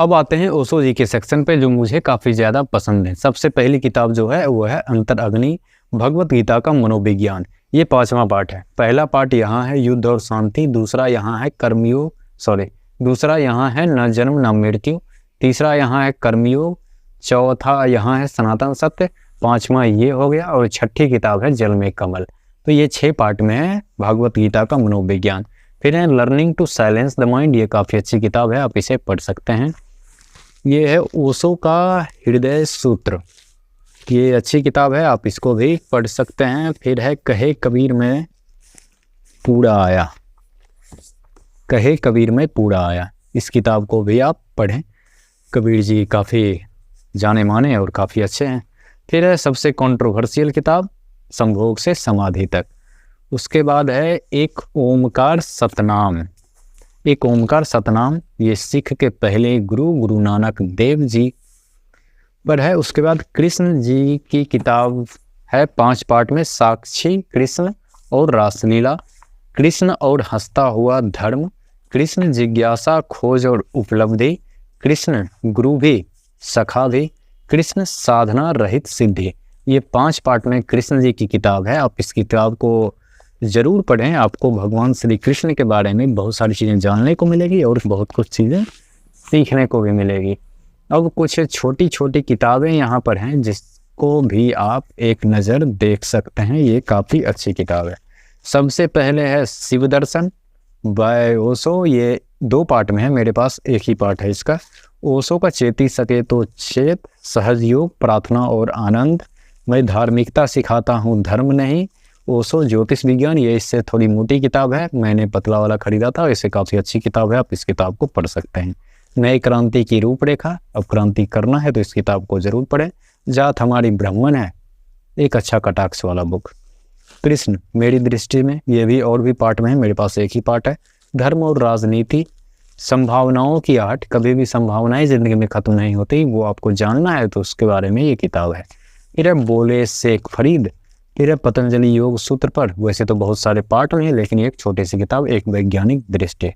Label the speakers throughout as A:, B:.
A: अब आते हैं ओशो जी के सेक्शन पे जो मुझे काफ़ी ज़्यादा पसंद है। सबसे पहली किताब जो है वो है अंतरअग्नि भगवत गीता का मनोविज्ञान। ये 5वां पार्ट है। पहला पार्ट यहाँ है युद्ध और शांति, दूसरा यहाँ है दूसरा यहाँ है न जन्म न मृत्यु, तीसरा यहाँ है कर्मयोग, चौथा यहाँ है सनातन सत्य, 5वां ये हो गया और 6ठी किताब है जल में कमल। तो ये 6 पार्ट में है भागवत गीता का मनोविज्ञान। फिर है learning to silence the mind, ये काफ़ी अच्छी किताब है, आप इसे पढ़ सकते हैं। ये है ओशो का हृदय सूत्र, ये अच्छी किताब है, आप इसको भी पढ़ सकते हैं। फिर है कहे कबीर में पूरा आया, कहे कबीर में पूरा आया, इस किताब को भी आप पढ़ें। कबीर जी काफ़ी जाने माने और काफ़ी अच्छे हैं। फिर है सबसे कंट्रोवर्शियल किताब संभोग से समाधि तक। उसके बाद है एक ओमकार सतनाम, एक ओमकार सतनाम, ये सिख के पहले गुरु नानक देव जी पर है। उसके बाद कृष्ण जी की किताब है 5 पार्ट में, साक्षी कृष्ण और रासलीला, कृष्ण और हंसता हुआ धर्म, कृष्ण जिज्ञासा खोज और उपलब्धि, कृष्ण गुरु भी सखा भी, कृष्ण साधना रहित सिद्धि। ये 5 पार्ट में कृष्ण जी की किताब है, आप इस किताब को ज़रूर पढ़ें। आपको भगवान श्री कृष्ण के बारे में बहुत सारी चीज़ें जानने को मिलेगी और बहुत कुछ चीज़ें सीखने को भी मिलेगी। अब कुछ छोटी छोटी किताबें यहाँ पर हैं जिसको भी आप एक नज़र देख सकते हैं, ये काफ़ी अच्छी किताब है। सबसे पहले है शिव दर्शन बाय ओशो, ये 2 पार्ट में है, मेरे पास एक ही पार्ट है इसका। ओशो का चेती सके तो चेत, सहज योग, प्रार्थना और आनंद, मैं धार्मिकता सिखाता हूँ धर्म नहीं, ओशो ज्योतिष विज्ञान, ये इससे थोड़ी मोटी किताब है, मैंने पतला वाला खरीदा था, इससे काफ़ी अच्छी किताब है, आप इस किताब को पढ़ सकते हैं। नई क्रांति की रूपरेखा, अब क्रांति करना है तो इस किताब को ज़रूर पढ़ें। जात हमारी ब्राह्मण है, एक अच्छा कटाक्ष वाला बुक। कृष्ण मेरी दृष्टि में, ये भी और भी पार्ट में है, मेरे पास एक ही पार्ट है। धर्म और राजनीति, संभावनाओं की आर्ट, कभी भी संभावनाएं ज़िंदगी में ख़त्म नहीं होती, वो आपको जानना है तो उसके बारे में ये किताब है। फिर है बोले शेख फरीद, फिर है पतंजलि योग सूत्र पर, वैसे तो बहुत सारे पार्ट में है लेकिन एक छोटी सी किताब, एक वैज्ञानिक दृष्टि।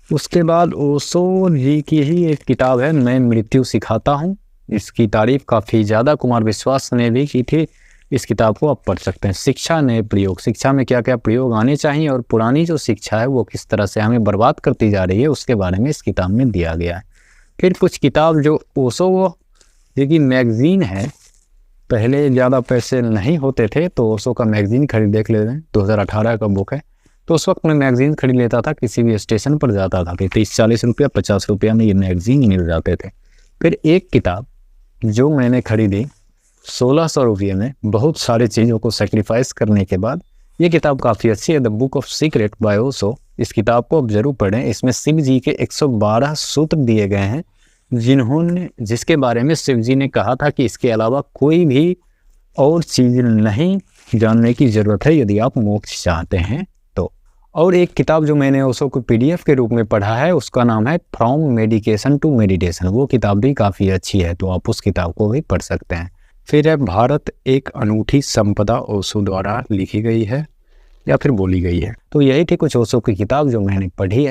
A: उसके बाद ओशो जी की ही एक किताब है मैं मृत्यु सिखाता हूँ, इसकी तारीफ काफ़ी ज़्यादा कुमार विश्वास ने भी की थी, इस किताब को आप पढ़ सकते हैं। शिक्षा नए प्रयोग, शिक्षा में क्या क्या प्रयोग आने चाहिए और पुरानी जो शिक्षा है वो किस तरह से हमें बर्बाद करती जा रही है, उसके बारे में इस किताब में दिया गया है। फिर कुछ किताब जो ओशो जी की मैगज़ीन है, पहले ज़्यादा पैसे नहीं होते थे तो ओशो का मैगज़ीन खरीद देख लेते हैं, 2018 का बुक है, तो उस वक्त मैं मैगज़ीन खरीद लेता था, किसी भी स्टेशन पर जाता था, 30-40 रुपया 50 रुपया में ये मैगज़ीन मिल जाते थे। फिर एक किताब जो मैंने खरीदी 1600 रुपये में, बहुत सारी चीज़ों को सेक्रीफाइस करने के बाद, ये किताब काफ़ी अच्छी है, the book of secret by Osho. इस किताब को आप ज़रूर पढ़ें, इसमें शिव जी के 112 सूत्र दिए गए हैं जिसके बारे में शिव जी ने कहा था कि इसके अलावा कोई भी और चीज़ नहीं जानने की ज़रूरत है यदि आप मोक्ष चाहते हैं तो। और एक किताब जो मैंने ओशो को PDF के रूप में पढ़ा है, उसका नाम है फ्रॉम मेडिकेशन टू मेडिटेशन, वो किताब भी काफ़ी अच्छी है, तो आप उस किताब को भी पढ़ सकते हैं। फिर है भारत एक अनूठी संपदा, ओशो द्वारा लिखी गई है या फिर बोली गई है। तो यही थी कुछ ओशो की किताब जो मैंने पढ़ी है।